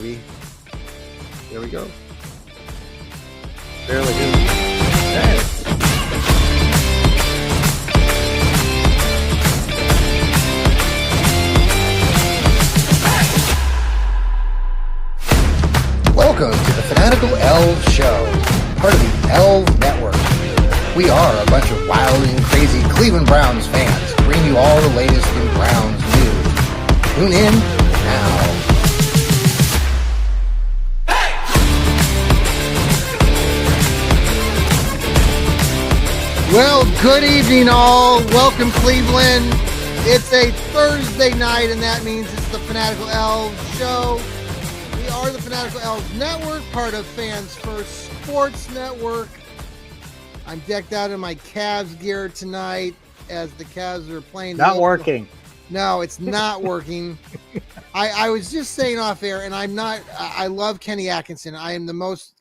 There we go. Barely do. Welcome to the Fanatical Elfz Show, part of the Elfz Network. We are a bunch of wild and crazy Cleveland Browns fans, bringing you all the latest in Browns news. Tune in now. Well, good evening all. Welcome, Cleveland. It's a Thursday night, and that means it's the Fanatical Elfz Show. We are the Fanatical Elfz Network, part of Fans First Sports Network. I'm decked out in my Cavs gear tonight as the Cavs are playing. Not working. No, it's not working. I was just saying off air, and I'm not. I love Kenny Atkinson. I am the most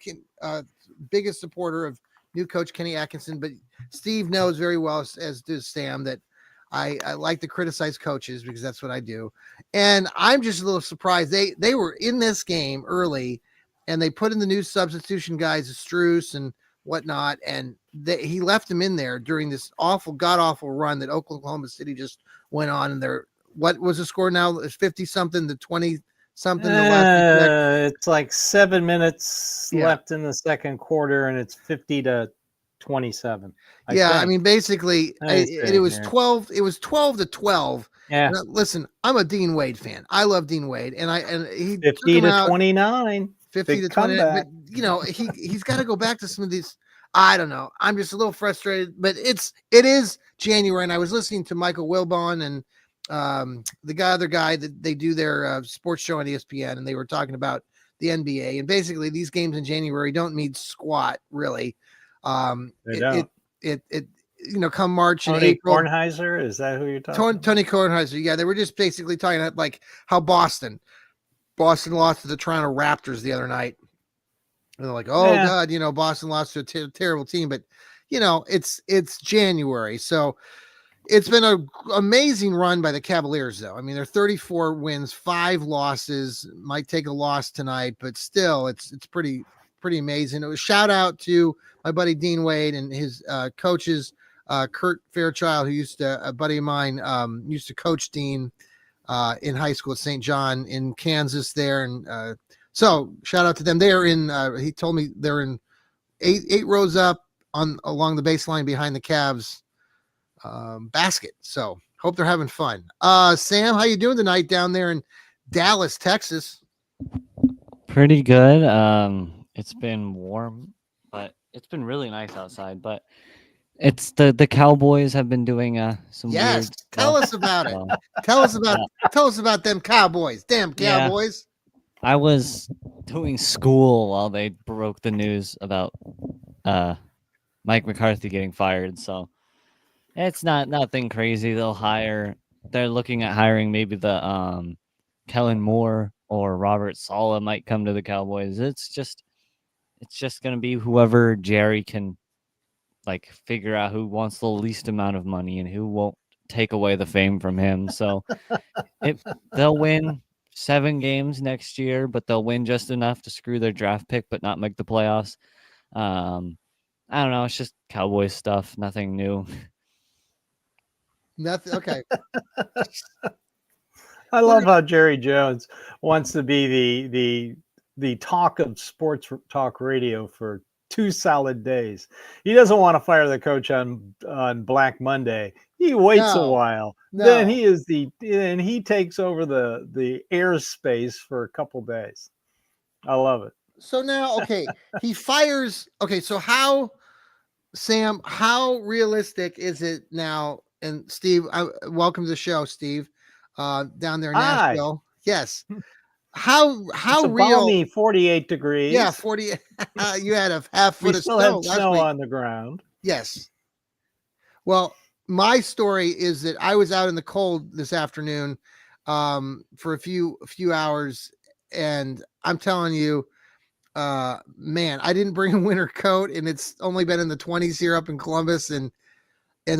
biggest supporter of new coach Kenny Atkinson, but Steve knows very well, as does Sam, that I like to criticize coaches because that's what I do. And I'm just a little surprised. They were in this game early, and they put in the new substitution guys, Struess and whatnot, and he left them in there during this god-awful run that Oklahoma City just went on. And what was the score now? It's 50-something to 20-something. It's like 7 minutes left in the second quarter, and it's 50-27. I mean, basically, it was 12. It was 12-12. Yeah. Listen, I'm a Dean Wade fan. I love Dean Wade, and he 50-29. 50-29. But he's got to go back to some of these. I don't know. I'm just a little frustrated, but it is January, and I was listening to Michael Wilbon and the other guy that they do their sports show on ESPN, and they were talking about the NBA, and basically these games in January don't mean squat really. They don't. Come March and Tony April. Kornheiser, is that who you're talking? Tony Kornheiser, yeah, they were just basically talking about like how Boston lost to the Toronto Raptors the other night. And they're like, oh God, Boston lost to a terrible team, but it's January, so it's been an amazing run by the Cavaliers, though. I mean, they're 34 wins, 5 losses. Might take a loss tonight, but still, it's pretty amazing. It was shout out to my buddy Dean Wade and his coaches, Kurt Fairchild, who a buddy of mine, used to coach Dean in high school at St. John in Kansas there. And so shout out to them. They're in, he told me they're in eight rows up along the baseline behind the Cavs basket. So hope they're having fun. Sam, how you doing tonight down there in Dallas, Texas? Pretty good. It's been warm, but it's been really nice outside. But it's the Cowboys have been doing some weird stuff. Tell us about it. Tell us about them Cowboys. Damn Cowboys. I was doing school while they broke the news about Mike McCarthy getting fired. So it's nothing crazy. They're looking at hiring maybe the Kellen Moore or Robert Saleh might come to the Cowboys. It's just going to be whoever Jerry can figure out who wants the least amount of money and who won't take away the fame from him. So they'll win 7 games next year, but they'll win just enough to screw their draft pick, but not make the playoffs. I don't know. It's just Cowboys stuff. Nothing new. Nothing. Okay. I love how Jerry Jones wants to be the talk of sports talk radio for 2 solid days. He doesn't want to fire the coach on Black Monday. He waits a while. No. Then he takes over the airspace for a couple days. I love it. So now, okay, he fires. Okay, so how realistic is it now? And Steve, welcome to the show, Steve, down there in Nashville. Yes. How it's real? Balmy 48 degrees. Yeah, 40. You had a half foot of snow. We still have snow on the ground. Yes. Well, my story is that I was out in the cold this afternoon for a few hours, and I'm telling you, man, I didn't bring a winter coat, and it's only been in the 20s here up in Columbus, and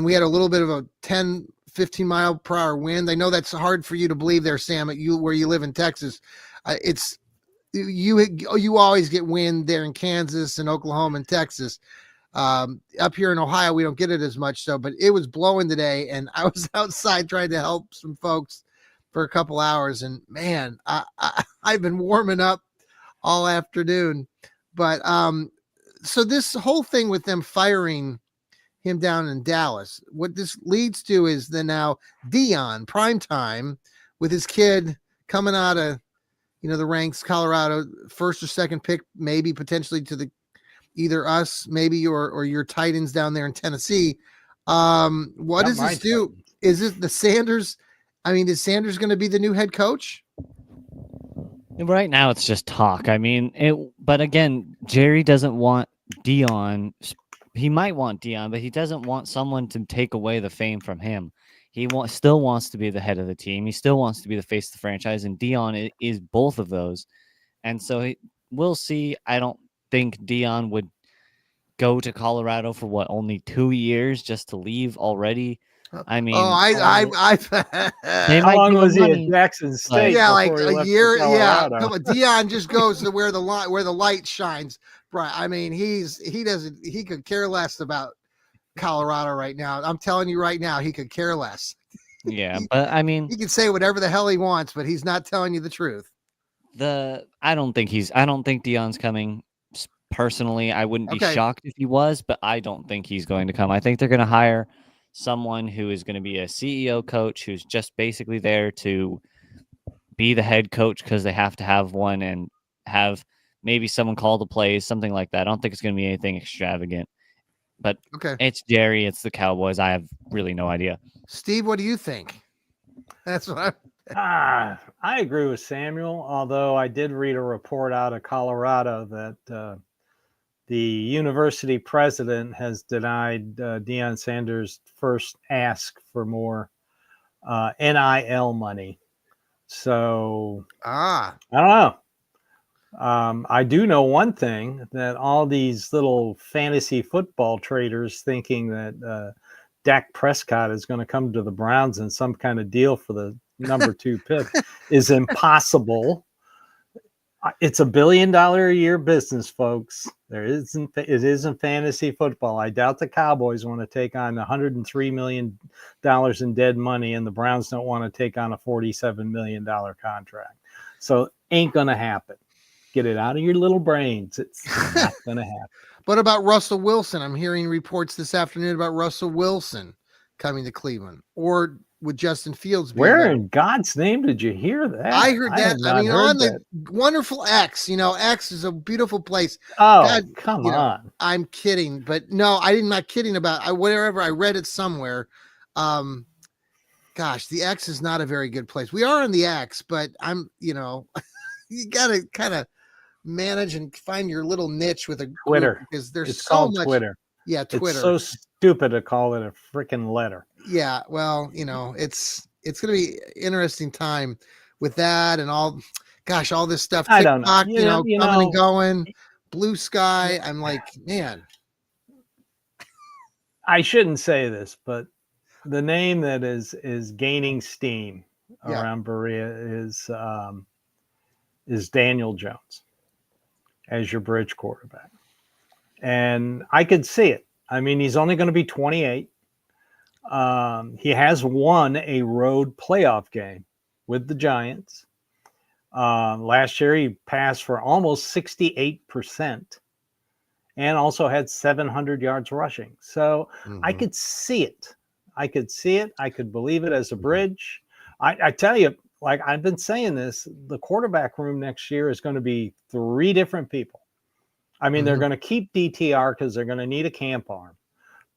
we had a little bit of a 10-15 mile per hour wind. I know that's hard for you to believe there, Sam, where you live in Texas. It's you always get wind there in Kansas and Oklahoma and Texas. Up here in Ohio, we don't get it as much so, but it was blowing today, and I was outside trying to help some folks for a couple hours, and man, I've been warming up all afternoon. But so this whole thing with them firing him down in Dallas, what this leads to is then now Dion primetime with his kid coming out of the ranks, Colorado, first or second pick, maybe potentially to the either us, maybe or your Titans down there in Tennessee. What does this do? Is it the Sanders? I mean, is Sanders going to be the new head coach? Right now, it's just talk. I mean, but again, Jerry doesn't want Dion. He might want Dion, but he doesn't want someone to take away the fame from him. He still wants to be the head of the team. He still wants to be the face of the franchise, and Dion is both of those. And so we'll see. I don't think Dion would go to Colorado for only 2 years just to leave already. I mean, how long was he at Jackson State? Yeah, like a year. Yeah, Dion just goes to where the light shines. Right. I mean, he could care less about Colorado right now. I'm telling you right now, he could care less. Yeah, but I mean, he can say whatever the hell he wants, but he's not telling you the truth. I don't think Dion's coming. Personally, I wouldn't be shocked if he was, but I don't think he's going to come. I think they're going to hire someone who is going to be a CEO coach who's just basically there to be the head coach because they have to have one and have maybe someone call the plays, something like that. I don't think it's going to be anything extravagant, but it's Jerry, it's the Cowboys. I have really no idea. Steve, what do you think? That's what I agree with Samuel, although I did read a report out of Colorado that the university president has denied Deion Sanders' first ask for more NIL money. So I don't know. I do know one thing, that all these little fantasy football traders thinking that Dak Prescott is going to come to the Browns in some kind of deal for the number 2 pick is impossible. It's $1 billion a year business, folks. It isn't fantasy football. I doubt the Cowboys want to take on $103 million in dead money, and the Browns don't want to take on a $47 million contract. So ain't going to happen. Get it out of your little brains. It's not going to happen. What about Russell Wilson? I'm hearing reports this afternoon about Russell Wilson coming to Cleveland, or with Justin Fields. Where in God's name did you hear that? I heard that. I mean, on the wonderful X, X is a beautiful place. Oh, God, come on. I'm kidding, but no, I'm not kidding about whatever. I read it somewhere. Gosh, the X is not a very good place. We are on the X, but you got to kind of manage and find your little niche with a Twitter, because there's it's so called much. Twitter. Yeah, Twitter. It's so stupid to call it a freaking letter. Yeah, well, it's going to be interesting time with that and all. Gosh, all this stuff. TikTok, I don't know. Coming and going. Blue Sky. I'm like, man. I shouldn't say this, but the name that is gaining steam around Berea is Daniel Jones as your bridge quarterback. And I could see it. I mean, he's only going to be 28. He has won a road playoff game with the Giants. Last year, he passed for almost 68% and also had 700 yards rushing. So I could see it. I could believe it as a bridge. I tell you, like I've been saying this, the quarterback room next year is going to be 3 different people. I mean, they're going to keep DTR because they're going to need a camp arm,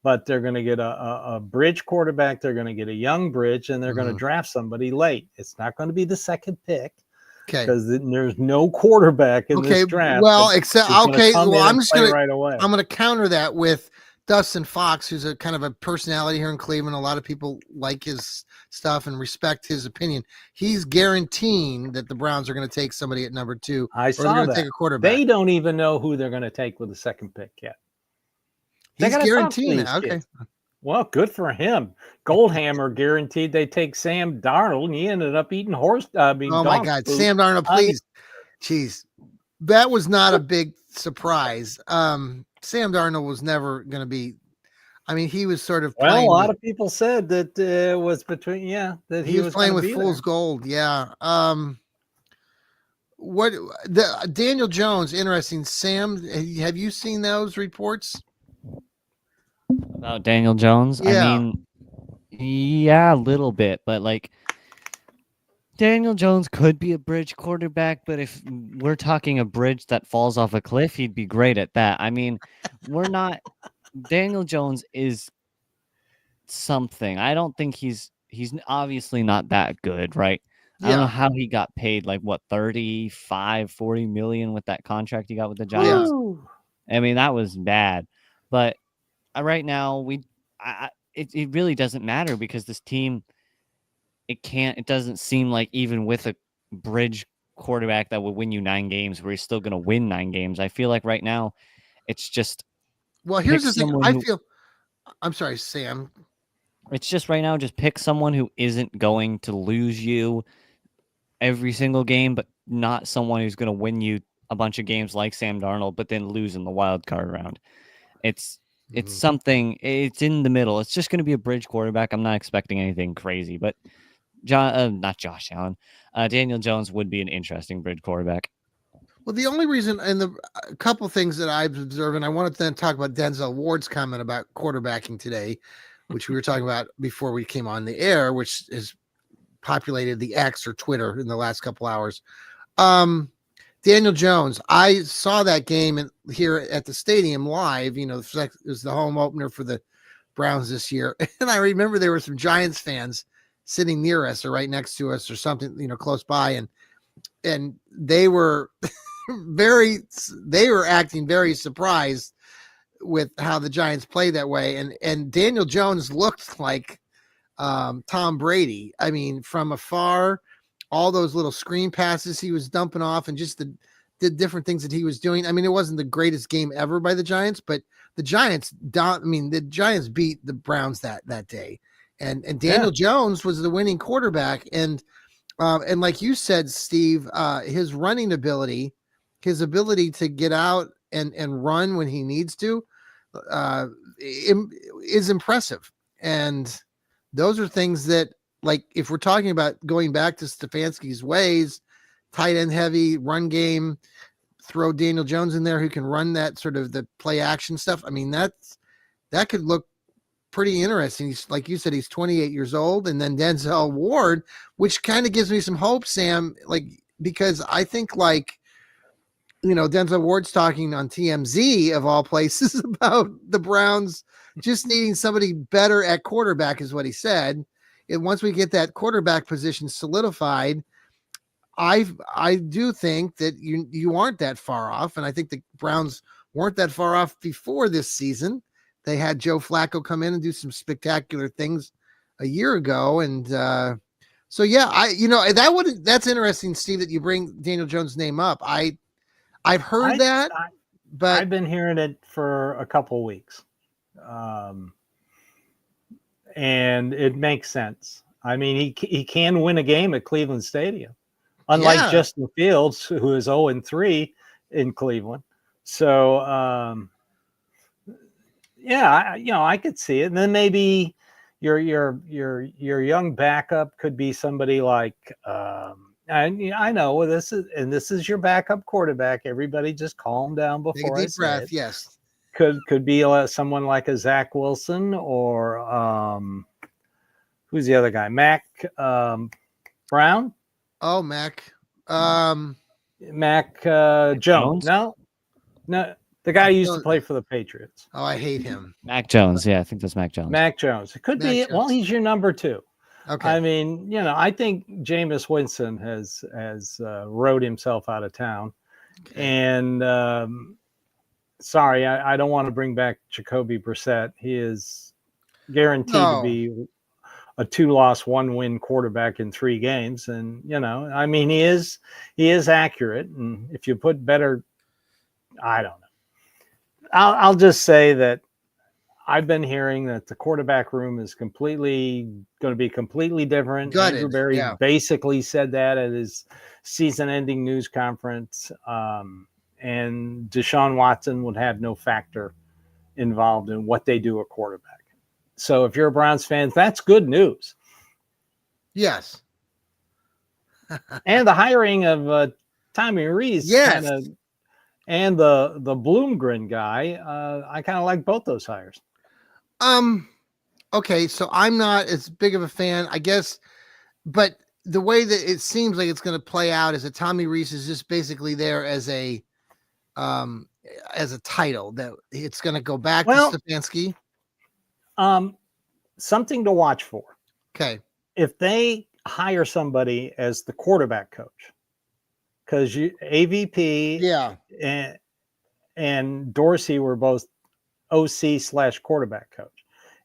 but they're going to get a bridge quarterback. They're going to get a young bridge, and they're going to draft somebody late. It's not going to be the second pick because there's no quarterback in this draft. Well, except I'm just going to right away. I'm going to counter that with Dustin Fox, who's a kind of a personality here in Cleveland. A lot of people like his stuff and respect his opinion. He's guaranteeing that the Browns are going to take somebody at number 2. I saw that. Take a quarterback. They don't even know who they're going to take with the second pick yet. He's guaranteeing that. Okay. Well, good for him. Goldhammer guaranteed they take Sam Darnold, and he ended up eating horse. Oh my God, Sam Darnold, please. Jeez. that was not a big surprise. Sam Darnold was never going to be. I mean, he was sort of Well, a playing. lot of people said that it was between, that He was playing gonna with be fool's there. gold. Yeah. What the Daniel Jones? Interesting. Sam, have you seen those reports? About Daniel Jones? I Yeah. mean, yeah, a little bit, but like Daniel Jones could be a bridge quarterback, but if we're talking a bridge that falls off a cliff, he'd be great at that. I mean, we're not Daniel Jones is something. I don't think he's obviously not that good, right? I don't know Yeah. how he got paid like what 35, 40 million with that contract he got with the Yeah. Giants. I mean, that was bad. But right now it really doesn't matter because this team it doesn't seem like even with a bridge quarterback that would win you 9 games, we're still going to win 9 games. I feel like right now it's just Well, here's pick the thing. someone I who feel. I'm sorry, Sam. it's just right now just pick someone who isn't going to lose you every single game, but not someone who's going to win you a bunch of games like Sam Darnold, but then lose in the wild card round. It's something. It's in the middle. It's just going to be a bridge quarterback. I'm not expecting anything crazy, but not Josh Allen. Daniel Jones would be an interesting bridge quarterback. Well, the only reason, and a couple things that I've observed, and I wanted to then talk about Denzel Ward's comment about quarterbacking today, which we were talking about before we came on the air, which has populated the X or Twitter in the last couple hours. Daniel Jones, I saw that game here at the stadium live. You know, it was the home opener for the Browns this year, and I remember there were some Giants fans sitting near us or right next to us or something, you know, close by, and they were they were acting very surprised with how the Giants play that way, and Daniel Jones looked like Tom Brady. I mean, from afar, all those little screen passes he was dumping off and just the different things that he was doing. I mean, it wasn't the greatest game ever by the Giants, but the Giants beat the Browns that day. And Daniel Jones was the winning quarterback. And like you said, Steve, his running ability, his ability to get out and run when he needs to is impressive. And those are things that, like, if we're talking about going back to Stefanski's ways, tight end heavy, run game, throw Daniel Jones in there who can run that sort of the play action stuff. I mean, that could look pretty interesting. He's, like you said, he's 28 years old. And then Denzel Ward, which kind of gives me some hope, Sam, like, because I think, like, you know, Denzel Ward's talking on TMZ of all places about the Browns just needing somebody better at quarterback is what he said. And once we get that quarterback position solidified, I do think that you aren't that far off. And I think the Browns weren't that far off before this season. They had Joe Flacco come in and do some spectacular things a year ago. And so, yeah, that's interesting, Steve, that you bring Daniel Jones' name up. I've heard that, but I've been hearing it for a couple weeks. And it makes sense. I mean, he can win a game at Cleveland Stadium, unlike Justin Fields, who is 0-3 in Cleveland. So, I could see it. And then maybe your young backup could be somebody like, I know this is your backup quarterback. Everybody just calm down before take a deep breath. Yes. Could be someone like a Zach Wilson or who's the other guy? Mac Brown? Oh, Mac. Mac Jones. No, the guy who used to play for the Patriots. Oh, I hate him. Mac Jones. Yeah, I think that's Mac Jones. Mac Jones. It could be. Jones. Well, he's your number 2. Okay. I mean, I think Jameis Winston has rode himself out of town, and sorry, I don't want to bring back Jacoby Brissett. He is guaranteed to be a 2-loss, 1-win quarterback in 3 games, and I mean, he is accurate, and if you put better, I don't know. I'll just say that I've been hearing that the quarterback room is going to be completely different. Andrew Berry basically said that at his season-ending news conference. and Deshaun Watson would have no factor involved in what they do at quarterback. So if you're a Browns fan, that's good news. Yes. And the hiring of Tommy Rees, Yes. and the Bloomgren guy, I kind of like both those hires. Okay, so I'm not as big of a fan, I guess, but the way that it seems like it's going to play out is that Tommy Rees is just basically there as a title, that it's going to go back to Stefanski. Something to watch for. Okay. If they hire somebody as the quarterback coach, because AVP and Dorsey were both OC/quarterback coach.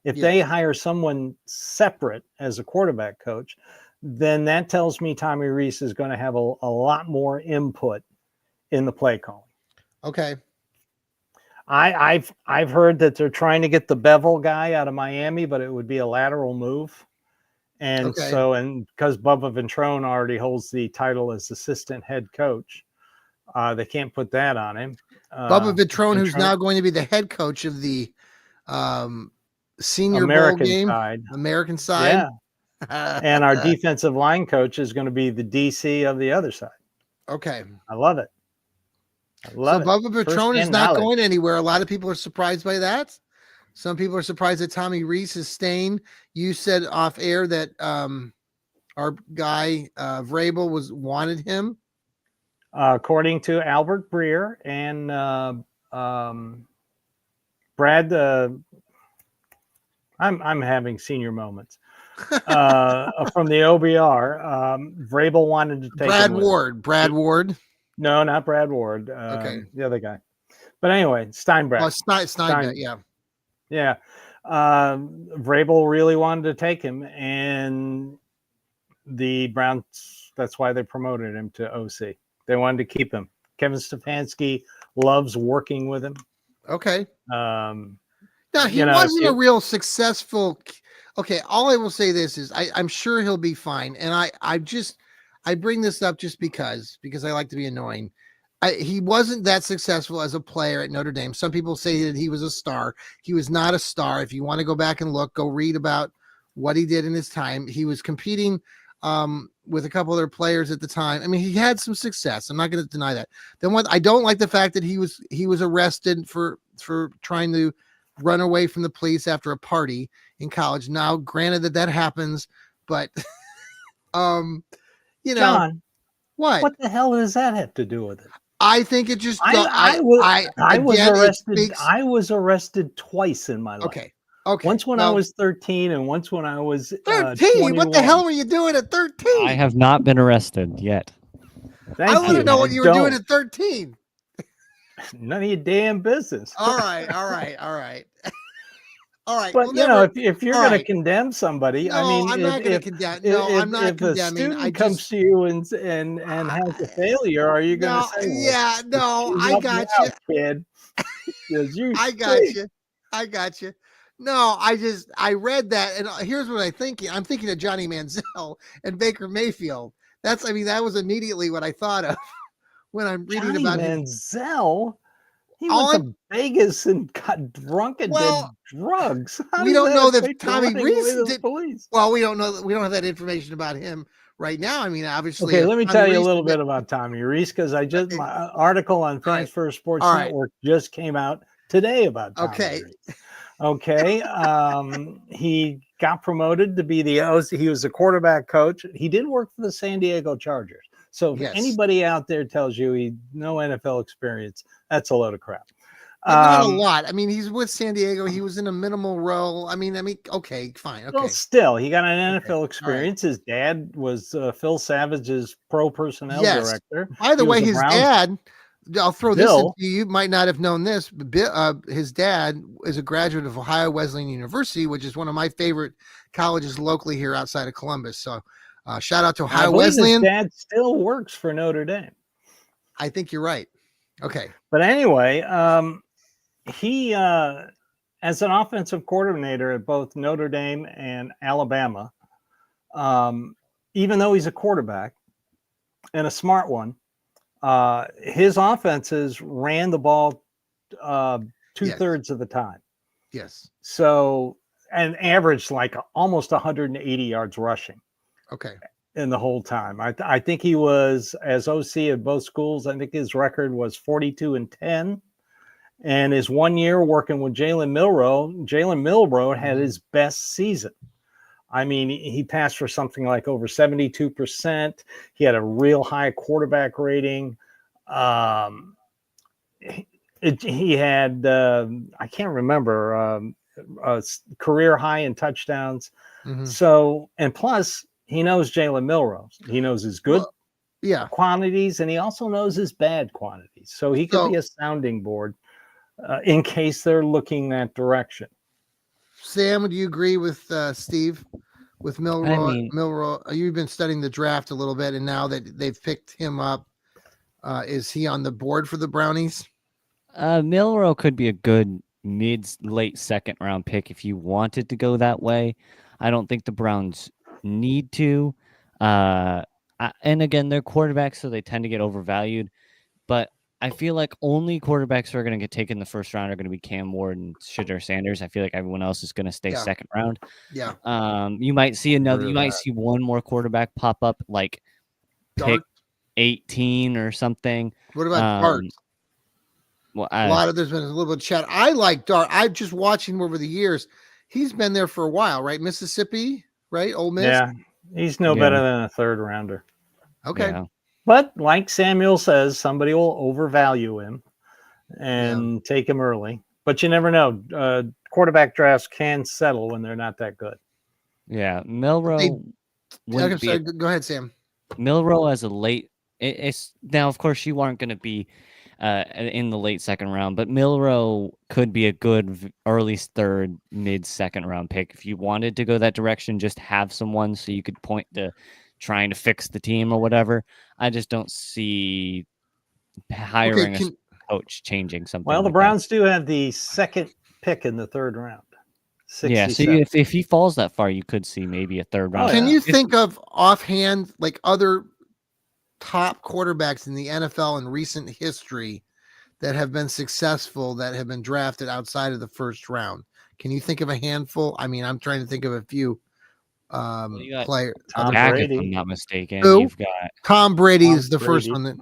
If they hire someone separate as a quarterback coach, then that tells me Tommy Rees is going to have a lot more input in the play calling. Okay. I've heard that they're trying to get the Bevel guy out of Miami, but it would be a lateral move. And because Bubba Ventrone already holds the title as assistant head coach, they can't put that on him. Bubba Ventrone, who's now going to be the head coach of the Senior Bowl game, American side. Yeah. And our defensive line coach is going to be the DC of the other side. Okay. I love it. Bubba Ventrone is not going anywhere. A lot of people are surprised by that. Some people are surprised that Tommy Rees is staying. You said off air that our guy Vrabel wanted him. According to Albert Breer and Brad, I'm having senior moments from the OBR. Vrabel wanted to take Brad Ward. No, not Brad Ward. The other guy. But anyway, Steinbrecht. Steinbrecht, yeah. Yeah. Vrabel really wanted to take him, and the Browns, that's why they promoted him to OC. They wanted to keep him. Kevin Stefanski loves working with him. Okay. Now, he wasn't a real successful. Okay, all I will say this is I'm sure he'll be fine. And I bring this up just because I like to be annoying. He wasn't that successful as a player at Notre Dame. Some people say that he was a star. He was not a star. If you want to go back and look, go read about what he did in his time. He was competing with a couple other players at the time. I mean, he had some success. I'm not going to deny that. Then I don't like the fact that he was arrested for trying to run away from the police after a party in college. Now, granted that happens, but John, what the hell does that have to do with it? I think it just. I was arrested twice in my life. Okay. Once when I was 13, and once when I was 13. What the hell were you doing at 13? I have not been arrested yet. I want to know what you were doing at 13. None of your damn business. All right. But if you're going to condemn somebody, I'm not going to condemn. No, I'm not condemning. If a student comes to you and has a failure, are you going to say, "Yeah, no, I got you, kid"? I got you. No, I read that, and here's what I'm thinking. I'm thinking of Johnny Manziel and Baker Mayfield. That was immediately what I thought of when I'm reading Johnny about Manziel. He went to Vegas and got drunk and did drugs. We don't know that Tommy Rees did. Well, we don't know that. We don't have that information about him right now. I mean, obviously. Okay, let me tell you a little bit about Tommy Rees, because my article on Fans First Sports Network just came out today about Tommy Rees. Okay. He got promoted to be he was a quarterback coach. He did work for the San Diego Chargers. So if anybody out there tells you he no NFL experience, that's a load of crap. Not a lot. I mean, he's with San Diego. He was in a minimal role. I mean, okay, fine. Okay. Well, still, he got an NFL experience. His dad was Phil Savage's pro personnel director. By the way, his dad, I'll throw this into you. You might not have known this, but his dad is a graduate of Ohio Wesleyan University, which is one of my favorite colleges locally here outside of Columbus. So shout out to Ohio Wesleyan. His dad still works for Notre Dame. I think you're right. Okay. But anyway, he, as an offensive coordinator at both Notre Dame and Alabama, even though he's a quarterback and a smart one, his offenses ran the ball 2/3 of the time. Yes. So, and averaged like almost 180 yards rushing Okay. in the whole time. I think he was, as OC at both schools, I think his record was 42-10. And his 1 year working with Jalen Milroe had his best season. I mean, he passed for something like over 72%. He had a real high quarterback rating. He had, I can't remember, a career high in touchdowns. So, and plus, he knows Jalen Milroe. He knows his good quantities, and he also knows his bad quantities. So he could be a sounding board in case they're looking that direction. Sam, do you agree with Steve? With Milroe, you've been studying the draft a little bit, and now that they've picked him up, is he on the board for the Brownies? Milroe could be a good late second round pick if you wanted to go that way. I don't think the Browns need to. And again, they're quarterbacks, so they tend to get overvalued. But I feel like only quarterbacks who are going to get taken in the first round are going to be Cam Ward and Shedeur Sanders. I feel like everyone else is going to stay second round. Yeah. You might see see one more quarterback pop up, like pick 18 or something. What about Dart? Well, there's been a little bit of chat. I like Dart. I've just watched him over the years. He's been there for a while, right? Mississippi, right? Ole Miss. Yeah, he's no better than a third rounder. Okay. Yeah. But like Samuel says, somebody will overvalue him and take him early. But you never know. Quarterback drafts can settle when they're not that good. Yeah, Milroe. Go ahead, Sam. Milroe as a late. It's now, of course, you aren't going to be in the late second round, but Milroe could be a good early third, mid second round pick if you wanted to go that direction. Just have someone so you could point to trying to fix the team or whatever. I just don't see hiring a coach changing something. Well, the like Browns do have the second pick in the third round. 67. Yeah, so if he falls that far, you could see maybe a third round. Can you think of offhand like other top quarterbacks in the NFL in recent history that have been successful that have been drafted outside of the first round? Can you think of a handful? I mean, I'm trying to think of a few players. Tom Brady, if I'm not mistaken. Who? You've got Tom Brady is the first one that.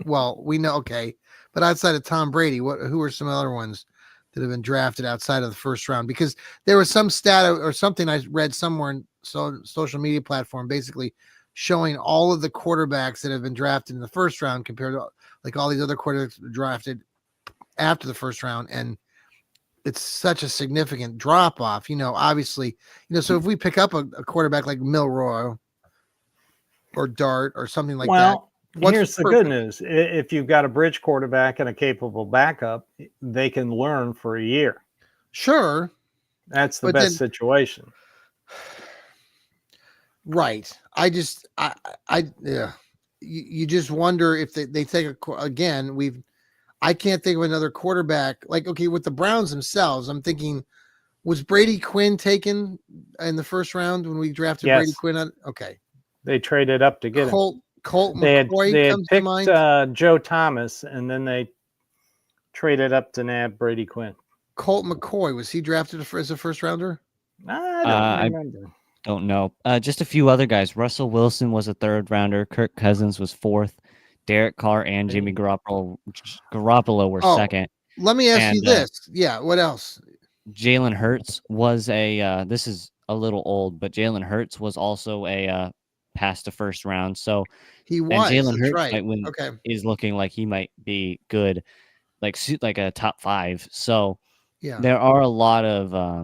Well, we know, okay, but outside of Tom Brady, who are some other ones that have been drafted outside of the first round? Because there was some stat or something I read somewhere in social media platform, basically showing all of the quarterbacks that have been drafted in the first round compared to like all these other quarterbacks drafted after the first round, and it's such a significant drop off, obviously, so if we pick up a quarterback like Milroe or Dart or something like that. Here's the good news. If you've got a bridge quarterback and a capable backup, they can learn for a year. Sure. That's the best situation. Right. You just wonder if they take again, I can't think of another quarterback. Like, okay, with the Browns themselves, I'm thinking, was Brady Quinn taken in the first round when we drafted Brady Quinn? Okay. They traded up to get him. Colt McCoy they had comes to mind. picked Joe Thomas, and then they traded up to nab Brady Quinn. Colt McCoy, was he drafted as a first rounder? I don't remember. Don't know. Just a few other guys. Russell Wilson was a third rounder. Kirk Cousins was fourth. Derek Carr and Jimmy Garoppolo were second. Let me ask you this. Yeah, what else? Jalen Hurts was this is a little old, but Jalen Hurts was also past the first round. So he was. Jalen Hurts right. is looking like he might be good, like a top 5. So yeah, there are a lot of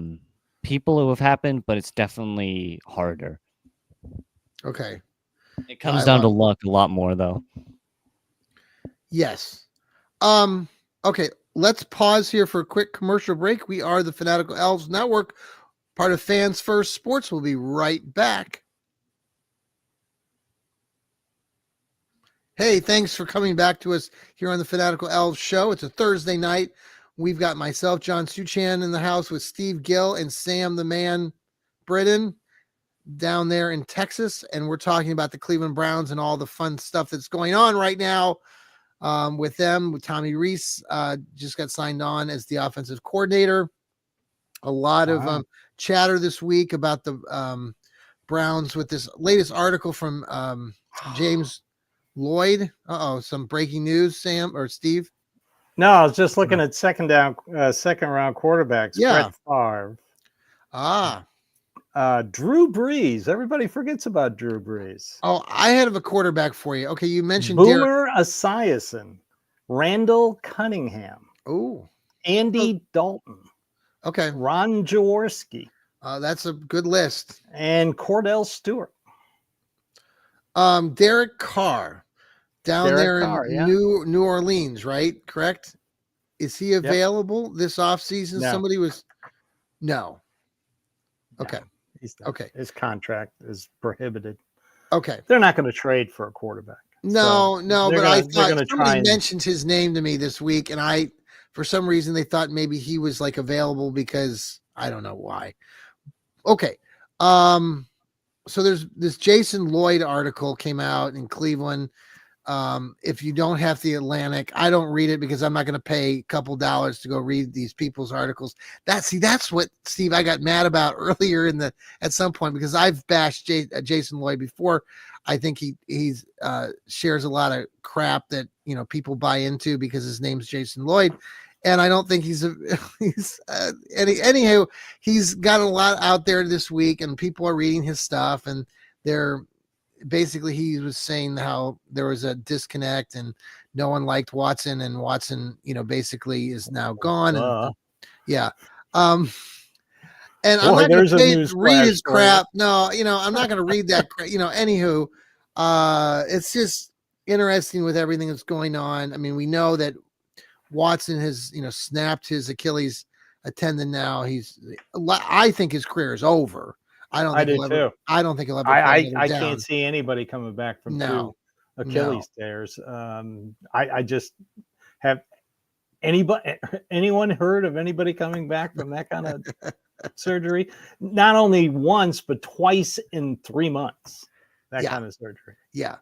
people who have happened, but it's definitely harder. Okay. It comes down to luck a lot more, though. Yes. Okay, let's pause here for a quick commercial break. We are the Fanatical Elfz Network, part of Fans First Sports. We'll be right back. Hey, thanks for coming back to us here on the Fanatical Elfz Show. It's a Thursday night. We've got myself, John Suchan, in the house with Steve Gill and Sam the Man Britton down there in Texas, and we're talking about the Cleveland Browns and all the fun stuff that's going on right now. with them. Tommy Reese just got signed on as the offensive coordinator. A lot of chatter this week about the Browns with this latest article from James Lloyd. Some breaking news, Sam or Steve? No, I was just looking at second round quarterbacks. Yeah. Brett Favre. Drew Brees. Everybody forgets about Drew Brees. Oh, I had a quarterback for you. Okay, you mentioned Boomer Esiason, Randall Cunningham. Oh, Andy Dalton. Okay. Ron Jaworski. That's a good list. And Cordell Stewart. Derek Carr down there in New Orleans, right? Correct? Is he available this offseason? No. Somebody was no. Okay. Okay. His contract is prohibited. Okay. They're not going to trade for a quarterback. No, but I thought somebody mentioned his name to me this week, and for some reason they thought maybe he was like available because I don't know why. Okay. So there's this Jason Lloyd article came out in Cleveland. If you don't have the Atlantic, I don't read it because I'm not going to pay a couple dollars to go read these people's articles. That's what, Steve, I got mad about earlier at some point because I've bashed Jason Lloyd before. I think he's shares a lot of crap that, people buy into because his name's Jason Lloyd. And I don't think anyhow, he's got a lot out there this week and people are reading his stuff and basically he was saying how there was a disconnect and no one liked Watson and Watson, basically is now gone. And, yeah. And I'm not going to read his crap. No, I'm not going to read that. Anywho, it's just interesting with everything that's going on. I mean, we know that Watson has, snapped his Achilles tendon now. I think his career is over. I don't think he'll ever. I can't see anybody coming back from two Achilles tears. I just have anyone heard of anybody coming back from that kind of surgery? Not only once, but twice in 3 months. That kind of surgery. Yeah.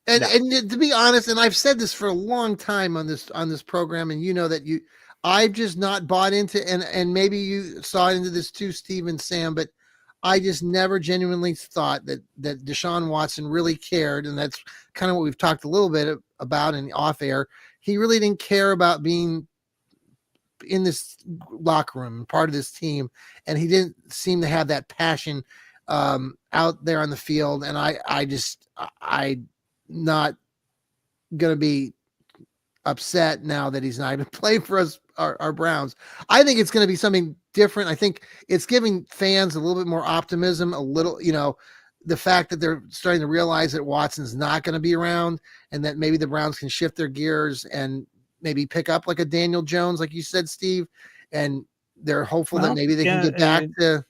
And to be honest, and I've said this for a long time on this program, and that I've just not bought into, and maybe you saw into this too, Steve and Sam, but I just never genuinely thought that Deshaun Watson really cared, and that's kind of what we've talked a little bit about in off air. He really didn't care about being in this locker room, part of this team, and he didn't seem to have that passion out there on the field. And I'm not going to be upset now that he's not going to play for us, our Browns. I think it's going to be something different. I think it's giving fans a little bit more optimism, the fact that they're starting to realize that Watson's not going to be around and that maybe the Browns can shift their gears and maybe pick up like a Daniel Jones, like you said, Steve, and they're hopeful that maybe they can get back to.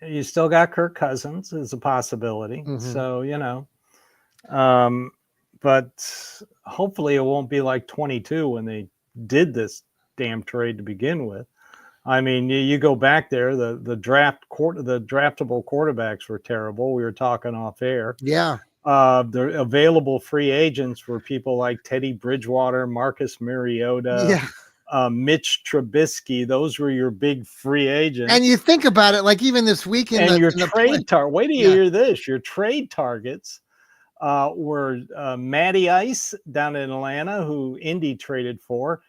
You still got Kirk Cousins as a possibility. Mm-hmm. So, but hopefully it won't be like 22 when they did this damn trade to begin with. I mean, you go back there, the draftable quarterbacks were terrible. We were talking off air. Yeah. The available free agents were people like Teddy Bridgewater, Marcus Mariota, Mitch Trubisky. Those were your big free agents. And you think about it, like even this weekend, and your trade target. Wait till you hear this. Your trade targets were Matty Ice down in Atlanta, who Indy traded for,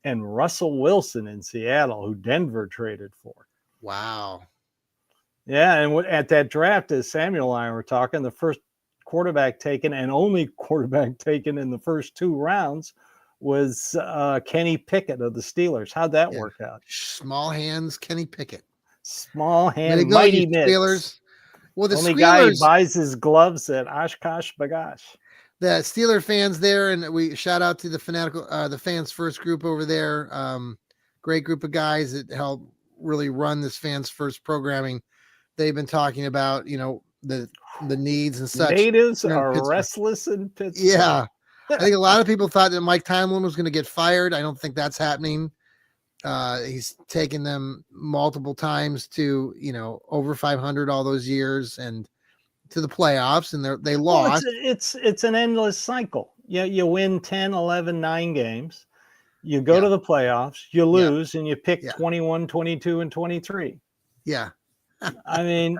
and Russell Wilson in Seattle, who Denver traded for. Wow. Yeah, and at that draft, as Samuel and I were talking, the first quarterback taken and only quarterback taken in the first 2 rounds was Kenny Pickett of the Steelers. How'd that work out? Small hands, Kenny Pickett. Small hand, mighty mitts. Steelers. Well, the only Steelers, guy who buys his gloves at Oshkosh B'gosh. The Steeler fans there, and we shout out to the Fanatical, the Fans First group over there. Great group of guys that help really run this Fans First programming. They've been talking about, the needs and such. Natives are restless in Pittsburgh. Yeah. I think a lot of people thought that Mike Tomlin was going to get fired. I don't think that's happening. He's taken them multiple times to, over 500 all those years and to the playoffs, and they lost. It's an endless cycle. you win 10, 11, 9 games. You go Yeah. to the playoffs, you Yeah. lose, and you pick Yeah. 21, 22, and 23. Yeah. I mean,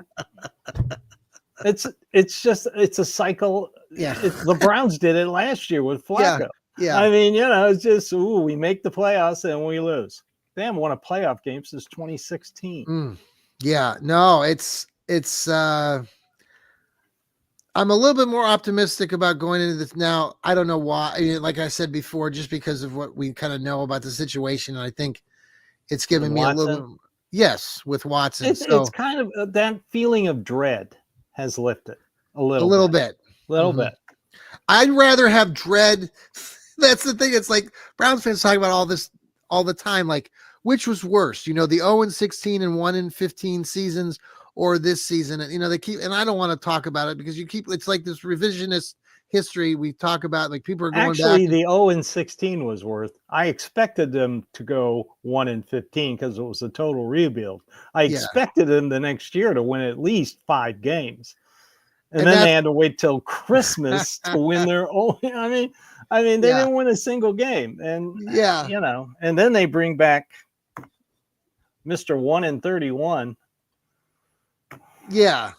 it's a cycle. Yeah. The Browns did it last year with Yeah. Flacco. Yeah. I mean, it's just, we make the playoffs and we lose. They haven't won a playoff game since 2016. Yeah. No, I'm a little bit more optimistic about going into this now. I don't know why. I mean, like I said before, just because of what we kind of know about the situation, and I think it's given me a little. Yes, with Watson. It's kind of that feeling of dread has lifted a little bit. bit. I'd rather have dread. That's the thing. It's like Browns fans talk about all this all the time. Like, which was worse? The 0-16 and 1-15 seasons, or this season. And they keep, and I don't want to talk about it because it's like this revisionist history we talk about. Like, people are going Actually, back. the 0-16 was worth. I expected them to go 1-15 because it was a total rebuild. I expected them the next year to win at least 5 games, and then they had to wait till Christmas to win their own. I mean, they didn't win a single game, and and then they bring back Mr. 1-31. Yeah.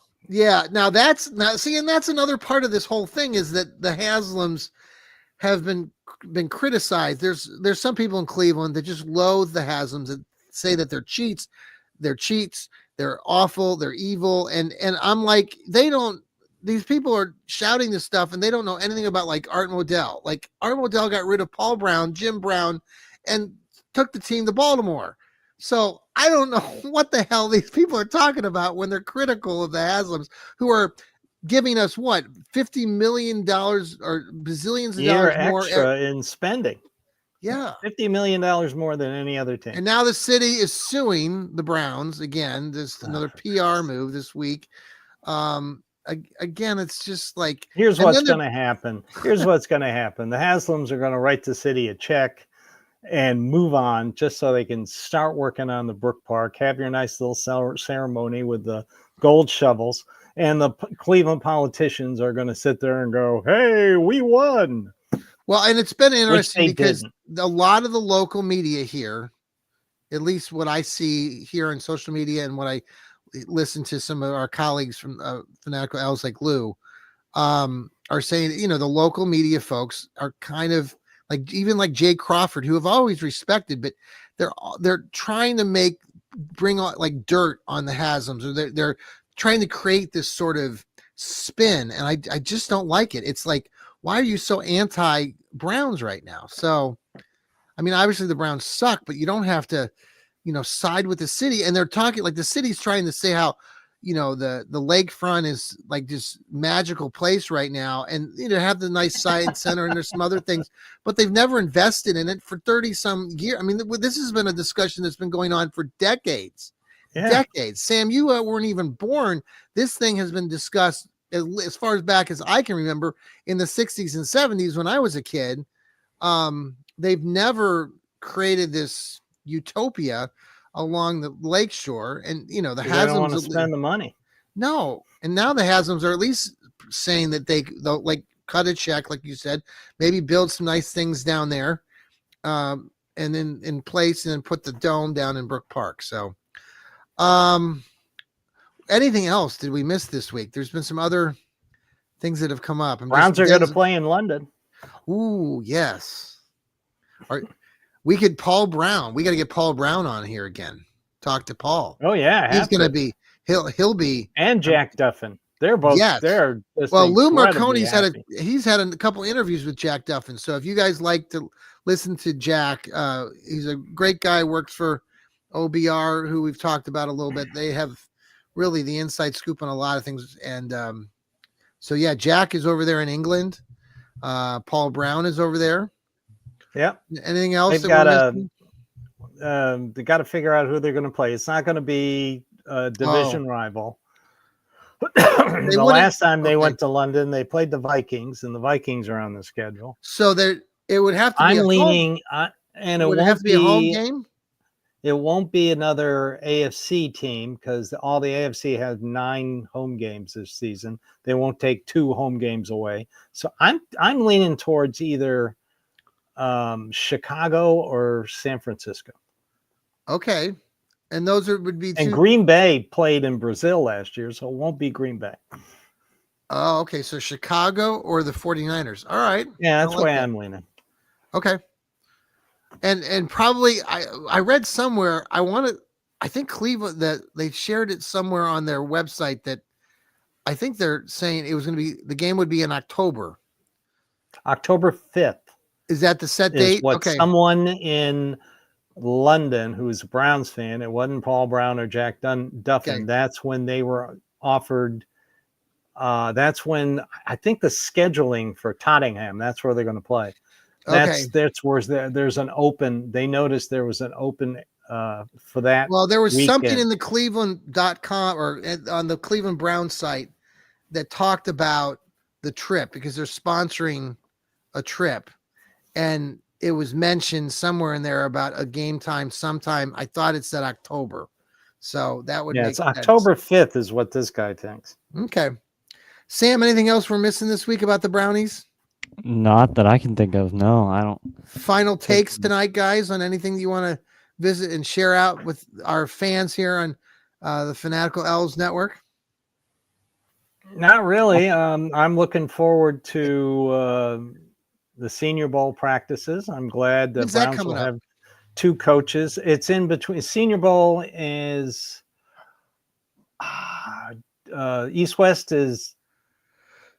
Now that's and that's another part of this whole thing, is that the Haslams have been criticized. There's some people in Cleveland that just loathe the Haslams, that say that they're cheats, they're awful, they're evil, and I'm like, these people are shouting this stuff and they don't know anything about, like, Art Modell. Like, Art Modell got rid of Paul Brown, Jim Brown, and took the team to Baltimore. So I don't know what the hell these people are talking about when they're critical of the Haslams, who are giving us what, $50 million or bazillions of dollars more extra in spending. Yeah, $50 million more than any other team. And now the city is suing the Browns again. There's another PR move this week. Again, it's just like, here's what's going to happen. Here's what's going to happen. The Haslams are going to write the city a check and move on, just so they can start working on the Brook Park, have your nice little ceremony with the gold shovels, and the Cleveland politicians are going to sit there and go, "Hey, we won." Well, and it's been interesting because a lot of the local media here, at least what I see here on social media and what I listen to some of our colleagues from Fanatical Elfz like Lou, are saying, the local media folks are kind of like, even like Jay Crawford, who I've always respected, but they're trying to bring like dirt on the Haslams, or they're trying to create this sort of spin, and I just don't like it. It's like, why are you so anti-Browns right now? So, I mean, obviously the Browns suck, but you don't have to, side with the city. And they're talking like the city's trying to say how, the lakefront is like this magical place right now, and have the nice science center, and there's some other things, but they've never invested in it for 30 some years. I mean, this has been a discussion that's been going on for decades. Decades. Sam, you weren't even born. This thing has been discussed as far as back as I can remember, in the 60s and 70s when I was a kid. They've never created this utopia along the lakeshore, and the Haslams don't want to spend the money. No, and now the Haslams are at least saying that they'll like cut a check, like you said, maybe build some nice things down there, and then in place, and then put the dome down in Brook Park. So, anything else did we miss this week? There's been some other things that have come up. Browns are going to play in London. Ooh, yes. We got to get Paul Brown on here again. Talk to Paul. Oh yeah, he's going to be. He'll be. And Jack Duffin. They're both. Yes. They're Lou Marconi's had a couple interviews with Jack Duffin. So if you guys like to listen to Jack, he's a great guy. Works for OBR, who we've talked about a little bit. They have really the inside scoop on a lot of things. And so yeah, Jack is over there in England. Paul Brown is over there. Yeah. Anything else? They got to figure out who they're going to play. It's not going to be a division rival. The last time they went to London, they played the Vikings, and the Vikings are on the schedule. So it would have to be. I'm leaning, and it would have to be a home game. It won't be another AFC team because all the AFC has 9 home games this season. They won't take 2 home games away. So I'm leaning towards either Chicago or San Francisco. Okay. And those would be And two. Green Bay played in Brazil last year, so it won't be Green Bay. Oh, okay. So Chicago or the 49ers. All right. Yeah, that's I like why that. I'm leaning. Okay. And probably I read somewhere I think Cleveland that they shared it somewhere on their website that I think they're saying it was going to be the game would be in October. October 5th Is that the set is date? what Okay. someone in London who's a Browns fan, it wasn't Paul Brown or Jack Duffin. Okay. That's when they were offered. That's when I think the scheduling for Tottenham. That's where they're going to play. Okay. That's where there's an open. They noticed there was an open for that. Well, there was something weekend. in the Cleveland.com or on the Cleveland Browns site that talked about the trip because they're sponsoring a trip. And it was mentioned somewhere in there about a game time sometime. I thought it said October. So that would make it's sense. October 5th is what this guy thinks. Okay. Sam, anything else we're missing this week about the Brownies? Not that I can think of. No, I don't. Final takes tonight, guys, on anything you want to visit and share out with our fans here on the Fanatical Elfz Network? Not really. I'm looking forward to the Senior Bowl practices. I'm glad the When's that Browns will coming up? have 2 coaches. It's in between. Senior Bowl is East West is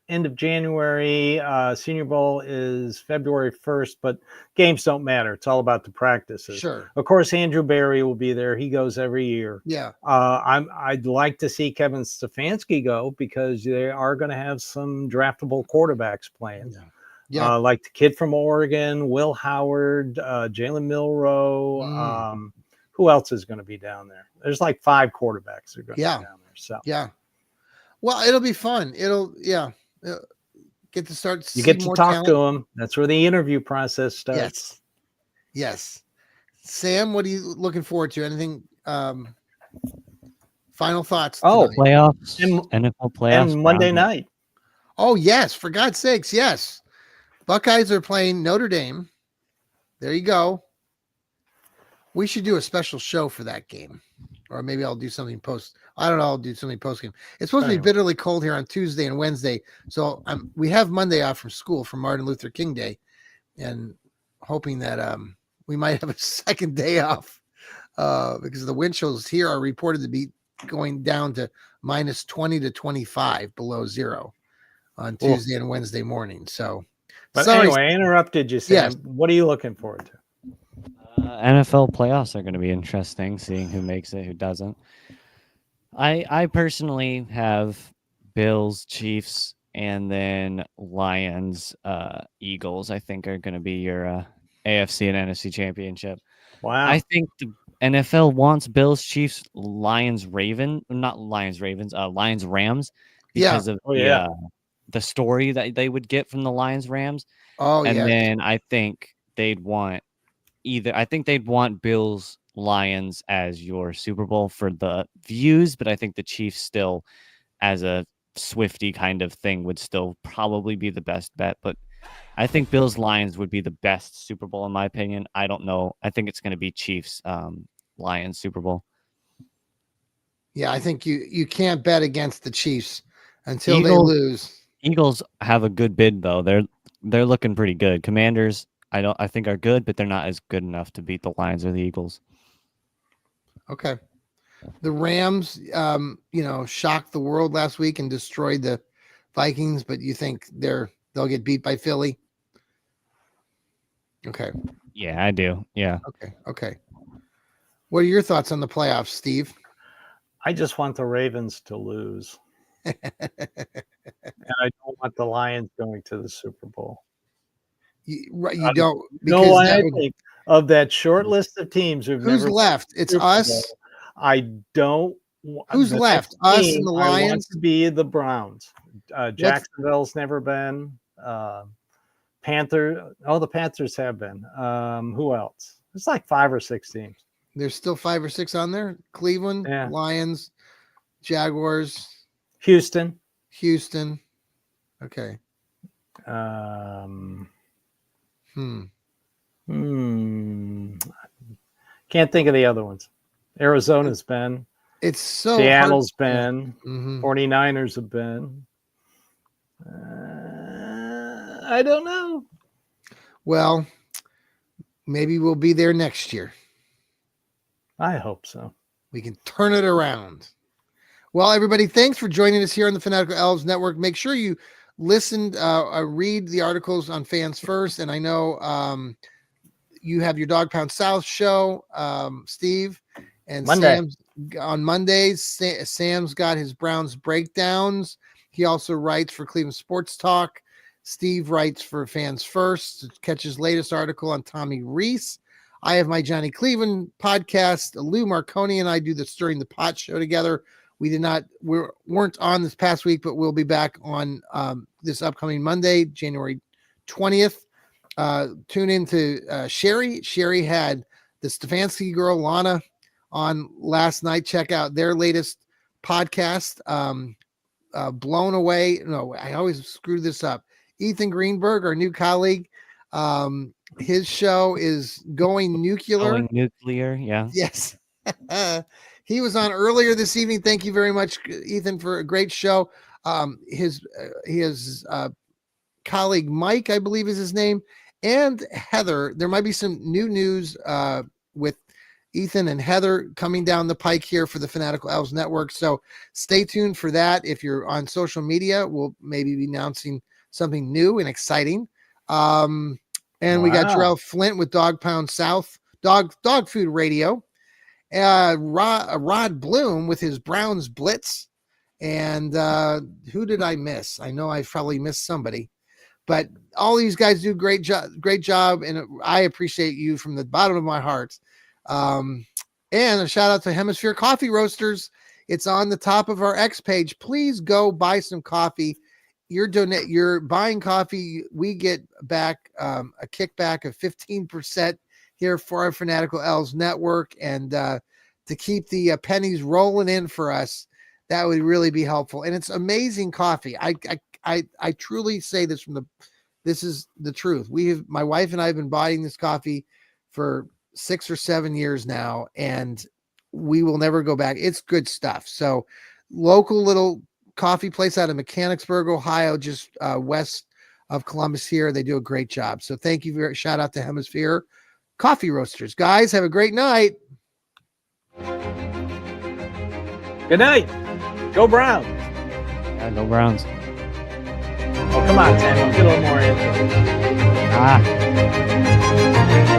end of January. Senior Bowl is February 1st, but games don't matter. It's all about the practices. Sure. Of course, Andrew Barry will be there. He goes every year. Yeah. I'd like to see Kevin Stefanski go because they are going to have some draftable quarterbacks playing. Yeah. Like the kid from Oregon, Will Howard, Jalen Milroe. Who else is going to be down there? There's like 5 quarterbacks that are going to be down there. So yeah. Well, it'll be fun. Get to start. You get to more talk talent. to them. That's where the interview process starts. Yes. Sam, what are you looking forward to? Anything? Final thoughts? Oh, tonight? Playoffs, And- NFL playoffs, And Monday Browns- night. Oh yes, for God's sakes, yes. Buckeyes are playing Notre Dame. There you go. We should do a special show for that game, or maybe I'll do something post. I don't know. I'll do something post game. It's supposed to be bitterly cold here on Tuesday and Wednesday, so we have Monday off from school for Martin Luther King Day, and hoping that we might have a second day off because the wind chills here are reported to be going down to minus 20 to 25 below zero on Tuesday and Wednesday morning. So, But sorry. anyway, I interrupted you, Sam. Yes. What are you looking forward to? NFL playoffs are going to be interesting, seeing who makes it, who doesn't. I personally have Bills, Chiefs, and then Lions, Eagles. I think are going to be your AFC and NFC championship. Wow. I think the NFL wants Bills, Chiefs, Lions, Rams because of the story that they would get from the Lions Rams. Oh, and yeah. then I think they'd want Bills Lions as your Super Bowl for the views, but I think the Chiefs still, as a Swifty kind of thing, would still probably be the best bet. But I think Bills Lions would be the best Super Bowl in my opinion. I don't know. I think it's going to be Chiefs Lions Super Bowl. Yeah, I think you can't bet against the Chiefs until they lose. Eagles have a good bid though. They're looking pretty good. Commanders, I think are good, but they're not as good enough to beat the Lions or the Eagles. Okay. The Rams, shocked the world last week and destroyed the Vikings, but you think they'll get beat by Philly? Okay. Yeah, I do. Yeah. Okay. What are your thoughts on the playoffs, Steve? I just want the Ravens to lose. And I don't want the Lions going to the Super Bowl. You don't. No, I think of that short list of teams who's left? It's us. I don't. Who's left? Us and the Lions. I want to be the Browns. Jacksonville's never been. The Panthers have been. Who else? It's like 5 or 6 teams. There's still 5 or 6 on there. Cleveland, Yeah. Lions, Jaguars, Houston. Okay. Can't think of the other ones. Arizona's been. It's so Seattle's hard. been. Yeah. Mm-hmm. 49ers have been. I don't know. Well, maybe we'll be there next year. I hope so. We can turn it around. Well, everybody, thanks for joining us here on the Fanatical Elfz Network. Make sure you listen, read the articles on Fans First. And I know you have your Dog Pound South show, Steve. And Monday. Sam's on Mondays. Sam's got his Browns breakdowns. He also writes for Cleveland Sports Talk. Steve writes for Fans First. Catch his latest article on Tommy Reese. I have my Johnny Cleveland podcast. Lou Marconi and I do the Stirring the Pot show together. We weren't on this past week, but we'll be back on this upcoming Monday, January 20th. Tune in to Sherry. Sherry had the Stefanski girl, Lana, on last night. Check out their latest podcast, Blown Away. No, I always screw this up. Ethan Greenberg, our new colleague, his show is Going Nuclear. Going nuclear, yeah. Yes. He was on earlier this evening. Thank you very much, Ethan, for a great show. His colleague Mike, I believe is his name, and Heather. There might be some new news with Ethan and Heather coming down the pike here for the Fanatical Elfz Network. So stay tuned for that. If you're on social media, we'll maybe be announcing something new and exciting. And we got Jarrell Flint with Dog Pound South, Dog Food Radio. Rod Bloom with his Browns Blitz. And who did I miss? I know I probably missed somebody. But all these guys do great job, and I appreciate you from the bottom of my heart. And a shout out to Hemisphere Coffee Roasters. It's on the top of our X page. Please go buy some coffee. You're buying coffee. We get back a kickback of 15% here for our Fanatical Elfz Network, and to keep the pennies rolling in for us, that would really be helpful. And it's amazing coffee. I truly say this this is the truth. My wife and I have been buying this coffee for 6 or 7 years now, and we will never go back. It's good stuff. So local little coffee place out of Mechanicsburg, Ohio, just west of Columbus here. They do a great job. So thank you. Shout out to Hemisphere Coffee Roasters. Guys, have a great night. Good night. Go Browns. Yeah, go Browns. Oh, come on, Sam. Get a little more into it.